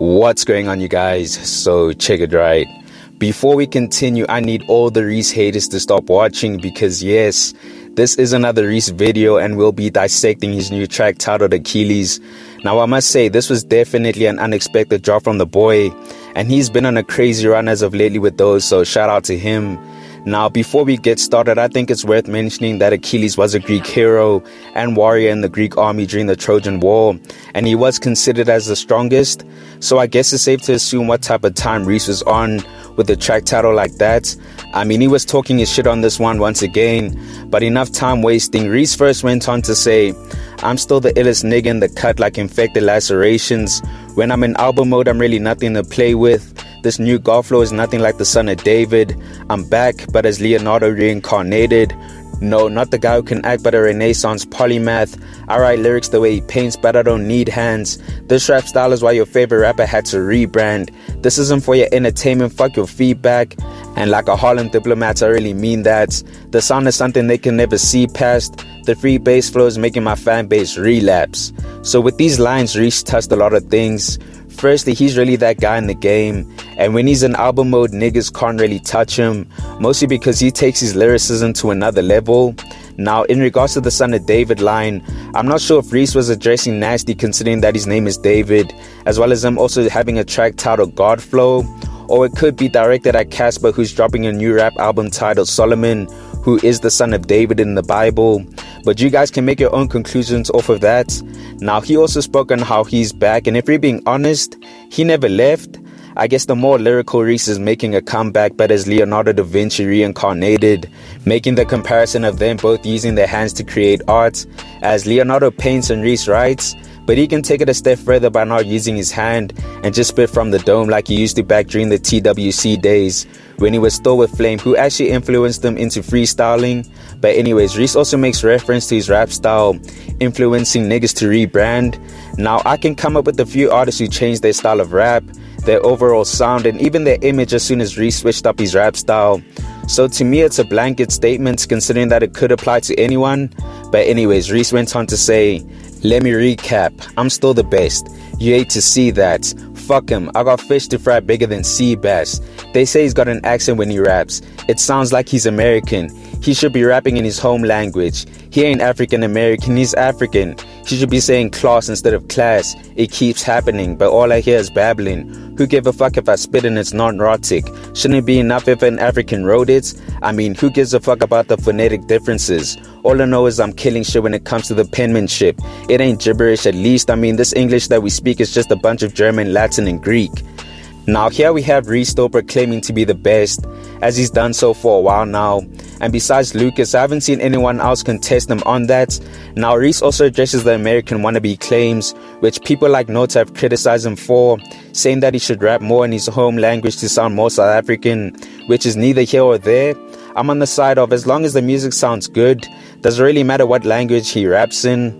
What's going on, you guys? So check it right. Before we continue, I need all the Reece haters to stop watching because yes, this is another Reece video and we'll be dissecting his new track titled Achilles. Now I must say, this was definitely an unexpected drop from the boy and he's been on a crazy run as of lately with those, so shout out to him. Now, before we get started, I think it's worth mentioning that Achilles was a Greek hero and warrior in the Greek army during the Trojan War, and he was considered as the strongest. So I guess it's safe to assume what type of time Reece was on with a track title like that. I mean, he was talking his shit on this one once again, but enough time wasting. Reece first went on to say, "I'm still the illest nigga in the cut like infected lacerations. When I'm in album mode, I'm really nothing to play with. This new golf flow is nothing like the son of David. I'm back, but as Leonardo reincarnated. No, not the guy who can act, but a Renaissance polymath. I write lyrics the way he paints, but I don't need hands. This rap style is why your favorite rapper had to rebrand. This isn't for your entertainment, fuck your feedback. And like a Harlem diplomat, I really mean that. The sound is something they can never see past. The free bass flow is making my fan base relapse." So with these lines, Reece touched a lot of things. Firstly, he's really that guy in the game, and when he's in album mode, niggas can't really touch him, mostly because he takes his lyricism to another level. Now, in regards to the son of David line, I'm not sure if Reece was addressing nasty considering that his name is David, as well as him also having a track titled God Flow, or it could be directed at Cassper, who's dropping a new rap album titled Solomon, who is the son of David in the Bible. But you guys can make your own conclusions off of that. Now, he also spoke on how he's back, and if we're being honest, he never left. I guess the more lyrical Reece is making a comeback, but as Leonardo da Vinci reincarnated, making the comparison of them both using their hands to create art, as Leonardo paints and Reece writes, but he can take it a step further by not using his hand and just spit from the dome like he used to back during the TWC days when he was still with Flame, who actually influenced him into freestyling. But anyways, Reece also makes reference to his rap style influencing niggas to rebrand. Now, I can come up with a few artists who changed their style of rap, their overall sound, and even their image as soon as Reece switched up his rap style. So to me, it's a blanket statement considering that it could apply to anyone. But anyways, Reece went on to say, "Let me recap, I'm still the best. You hate to see that. Fuck him, I got fish to fry bigger than sea bass. They say he's got an accent when he raps. It sounds like he's American. He should be rapping in his home language. He ain't African American, he's African. He should be saying class instead of class. It keeps happening, but all I hear is babbling. Who give a fuck if I spit and it's non-erotic? Shouldn't it be enough if an African wrote it? I mean, who gives a fuck about the phonetic differences? All I know is I'm killing shit when it comes to the penmanship. It ain't gibberish at least. I mean, this English that we speak is just a bunch of German, Latin, and Greek." Now here we have Reece still proclaiming to be the best, as he's done so for a while now. And besides Lucas, I haven't seen anyone else contest him on that. Now Reece also addresses the American Wannabe claims, which people like Note have criticized him for, saying that he should rap more in his home language to sound more South African, which is neither here or there. I'm on the side of as long as the music sounds good, does it really matter what language he raps in?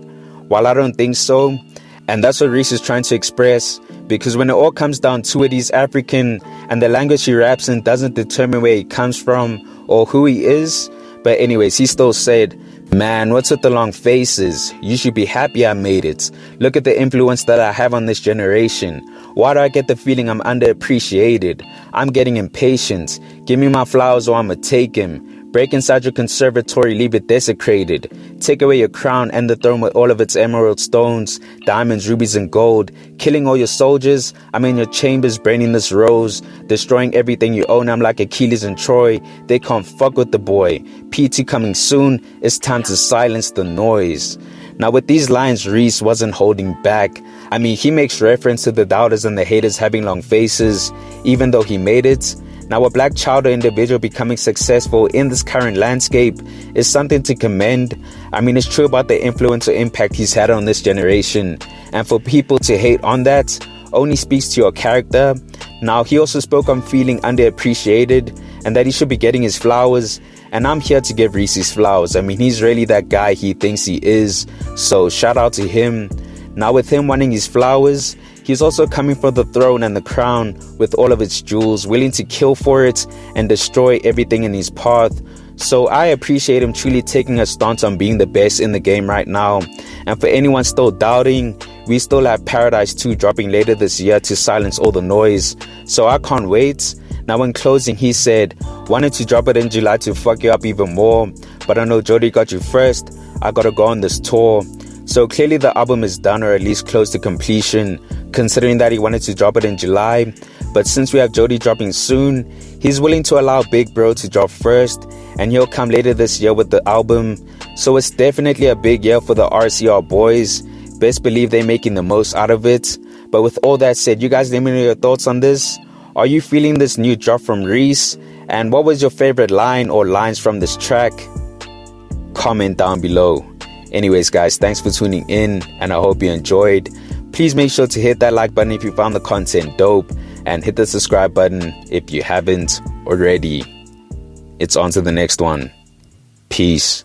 While I don't think so. And that's what Reece is trying to express, because when it all comes down to it, he's African, and the language he raps in doesn't determine where he comes from or who he is. But anyways, he still said, "Man, what's with the long faces? You should be happy I made it. Look at the influence that I have on this generation. Why do I get the feeling I'm underappreciated? I'm getting impatient. Give me my flowers or I'ma take him. Break inside your conservatory, leave it desecrated. Take away your crown and the throne with all of its emerald stones, diamonds, rubies, and gold. Killing all your soldiers, I'm in your chambers, braining this rose. Destroying everything you own, I'm like Achilles and Troy. They can't fuck with the boy. PT coming soon, it's time to silence the noise." Now with these lines, Reece wasn't holding back. I mean, he makes reference to the doubters and the haters having long faces, even though he made it. Now, a black child or individual becoming successful in this current landscape is something to commend. I mean, it's true about the influence or impact he's had on this generation. And for people to hate on that only speaks to your character. Now, he also spoke on feeling underappreciated and that he should be getting his flowers. And I'm here to give Reece his flowers. I mean, he's really that guy he thinks he is. So shout out to him. Now, with him wanting his flowers, he's also coming for the throne and the crown with all of its jewels, willing to kill for it and destroy everything in his path. So I appreciate him truly taking a stance on being the best in the game right now. And for anyone still doubting, we still have Paradise 2 dropping later this year to silence all the noise, so I can't wait. Now in closing, he said, wanted to drop it in July to fuck you up even more, but I know Jody got you first, I gotta go on this tour. So clearly the album is done, or at least close to completion, considering that he wanted to drop it in July. But since we have Jody dropping soon, he's willing to allow Big Bro to drop first, and he'll come later this year with the album. So it's definitely a big year for the RCR boys. Best believe they're making the most out of it. But with all that said, you guys let me know your thoughts on this. Are you feeling this new drop from Reece? And what was your favorite line or lines from this track? Comment down below. Anyways guys, thanks for tuning in, and I hope you enjoyed. Please make sure to hit that like button if you found the content dope, and hit the subscribe button if you haven't already. It's on to the next one. Peace.